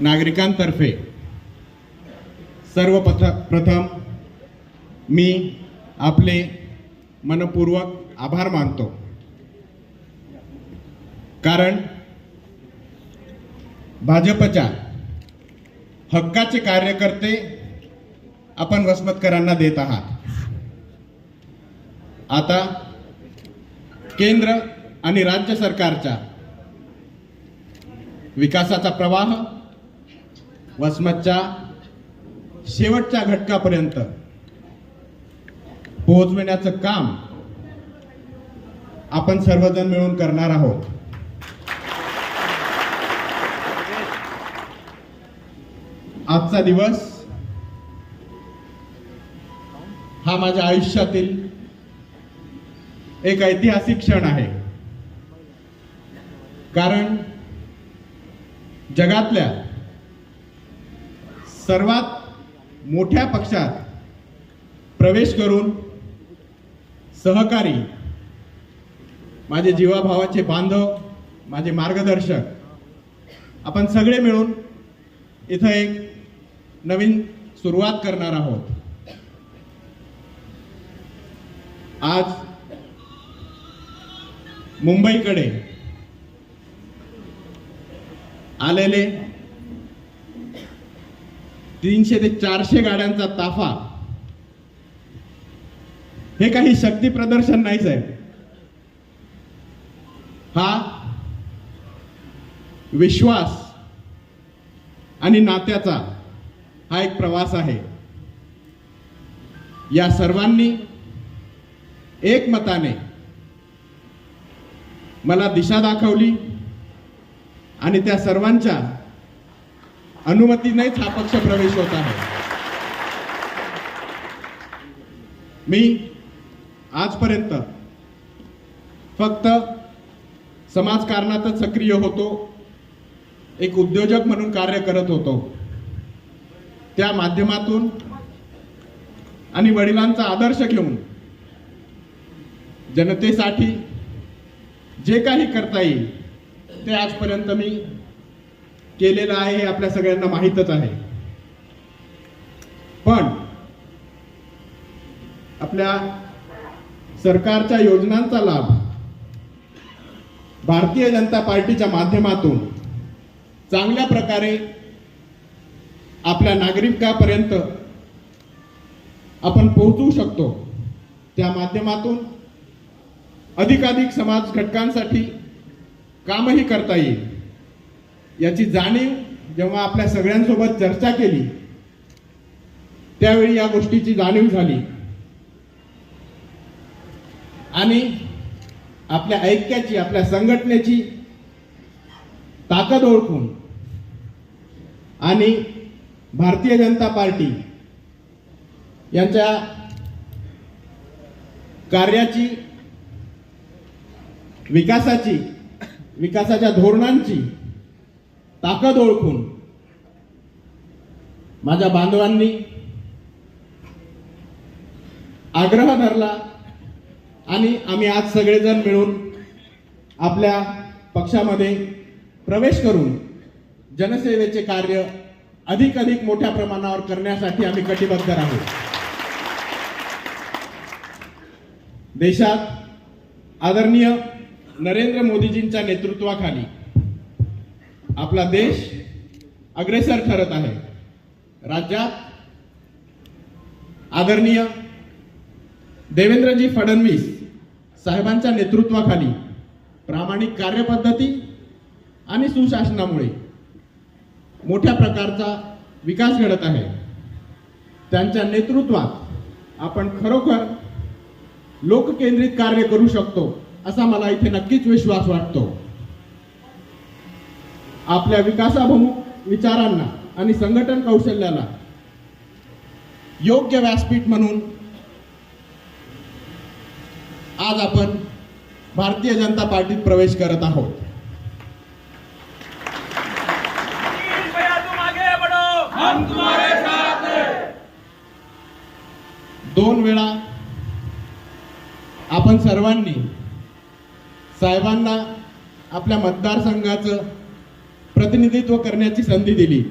नागरिकांतर्फे सर्वप्रथम मी आपले मनपूर्वक आभार मानतो, कारण भाजपच्या हक्काचे कार्यकर्ते आपण वसमतकरांना देत आहात। आता केंद्र आणि राज्य सरकारच्या विकासाचा प्रवाह वसमतच्या शेवटच्या घटकापर्यंत पोहोचविण्याचं काम आपण सर्वजण मिळून करणार आहोत। आजचा दिवस हा माझ्या आयुष्यातील एक ऐतिहासिक क्षण आहे, कारण जगातल्या सर्वात मोठ्या पक्षात प्रवेश करून सहकारी, माझे जीवाभावाचे बांधव, माझे मार्गदर्शक आपण सगळे मिळून इथं एक नवीन सुरुवात करणार आहोत। आज मुंबईकडे आलेले 300 ते 400 गाड्यांचा ताफा हे काही शक्ती प्रदर्शन नाही साहेब, हा विश्वास आणि नात्याचा हा एक प्रवास आहे। या सर्वांनी एकमताने मला दिशा दाखवली आणि त्या सर्वांच्या अनुमतीनेच हा पक्ष प्रवेश होत आहे। मी आजपर्यंत फक्त समाजकारणातच सक्रिय होतो, एक उद्योजक म्हणून कार्य करत होतो। त्या माध्यमातून आणि वडिलांचा आदर्श घेऊन जनतेसाठी जे काही करता येईल ते आजपर्यंत मी केलेलं आहे, हे आपल्या सगळ्यांना माहीतच आहे। पण आपल्या सरकारच्या योजनांचा लाभ भारतीय जनता पार्टीच्या माध्यमातून चांगल्या प्रकारे आपल्या नागरिकांपर्यंत आपण पोहोचवू शकतो। त्या माध्यमातून अधिकाधिक समाज घटकांसाठी कामही करता येईल, याची जाणीव जेव्हा आपल्या सगळ्यांसोबत चर्चा केली त्यावेळी या गोष्टीची जाणीव झाली आणि आपल्या ऐक्याची, आपल्या संघटनेची ताकद ओळखून आणि भारतीय जनता पार्टी यांच्या कार्याची, विकासाच्या धोरणांची ताकद ओळखून माझ्या बांधवांनी आग्रह धरला आणि आम्ही आज सगळेजण मिळून आपल्या पक्षामध्ये प्रवेश करून जनसेवेचे कार्य अधिक मोठ्या प्रमाणावर करण्यासाठी आम्ही कटिबद्ध आहोत। देशात आदरणीय नरेंद्र मोदीजींच्या नेतृत्वाखाली आपला देश अग्रेसर ठरत आहे। राज्यात आदरणीय देवेंद्रजी फडणवीस साहेबांच्या नेतृत्वाखाली प्रामाणिक कार्यपद्धती आणि सुशासनामुळे मोठ्या प्रकारचा विकास घडत आहे। त्यांच्या नेतृत्वात आपण खरोखर लोककेंद्रित कार्य करू शकतो असा मला इथे नक्कीच विश्वास वाटतो। आपल्या विकासाभिमुख विचारांना आणि संघटन कौशल्याला योग्य व्यासपीठ म्हणून आज आपण भारतीय जनता पार्टीत प्रवेश करत आहोत। हम तुम्हारे साथ हैं। 2 वेळा आपण सर्वांनी साहेबांना आपल्या मतदारसंघाचं प्रतिनिधित्व करण्याची संधी दिली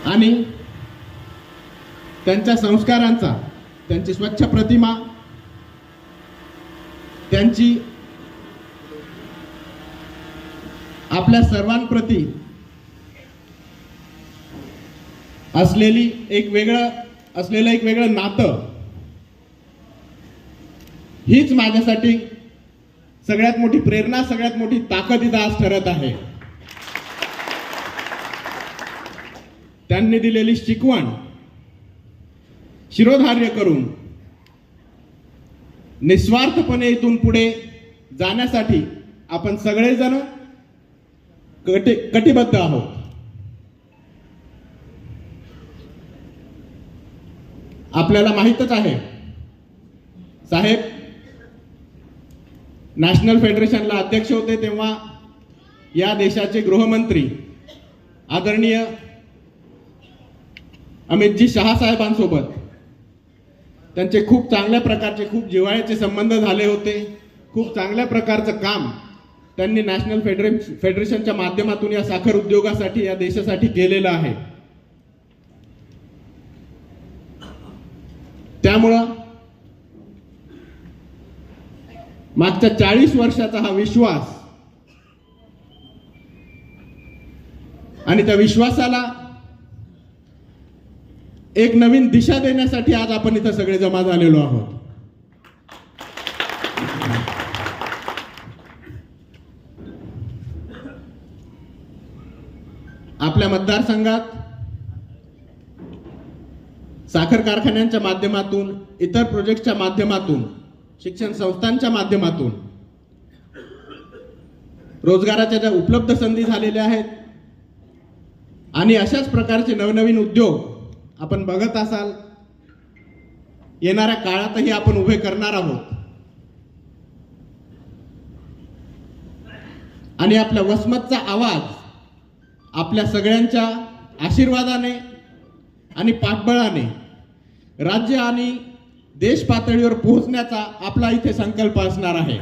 आणि त्यांच्या संस्कारांचा, त्यांची स्वच्छ प्रतिमा, त्यांची आपल्या सर्वांप्रती असलेलं एक वेगळं नातं, हीच माझ्यासाठी सगळ्यात मोठी प्रेरणा, सगळ्यात मोठी ताकद इथं आज ठरत आहे. त्यांनी दिलेली शिकवण शिरोधार्य करून निस्वार्थपणे इथून पुढे जाण्यासाठी आपण सगळेजण कटिबद्ध आहोत. आपल्याला माहीतच आहे, साहेब नॅशनल फेडरेशनला अध्यक्ष होते तेव्हा या देशाचे गृहमंत्री आदरणीय अमितजी शहा साहेबांसोबत त्यांचे खूप चांगल्या प्रकारचे, खूप जिव्हाळ्याचे संबंध झाले होते. खूप चांगल्या प्रकारचं काम त्यांनी नॅशनल फेडरेशनच्या माध्यमातून या साखर उद्योगासाठी, या देशासाठी केलेलं आहे. त्यामुळं मागच्या 40 वर्षाचा हा विश्वास आणि त्या विश्वासाला एक नवीन दिशा देण्यासाठी आज आपण इथं सगळे जमा झालेलो आहोत. आपल्या मतदारसंघात साखर कारखान्यांच्या माध्यमातून, इतर प्रोजेक्टच्या माध्यमातून, शिक्षण संस्थांच्या माध्यमातून रोजगाराच्या ज्या उपलब्ध संधी झालेल्या आहेत आणि अशाच प्रकारचे नवनवीन उद्योग आपण बघत असाल, येणाऱ्या काळातही आपण उभे करणार आहोत. आणि आपल्या वसमतचा आवाज आपल्या सगळ्यांच्या आशीर्वादाने आणि पाठबळाने राज्य आणि देश पातळीवर पोहोचण्याचा आपला इथे संकल्प असणार आहे.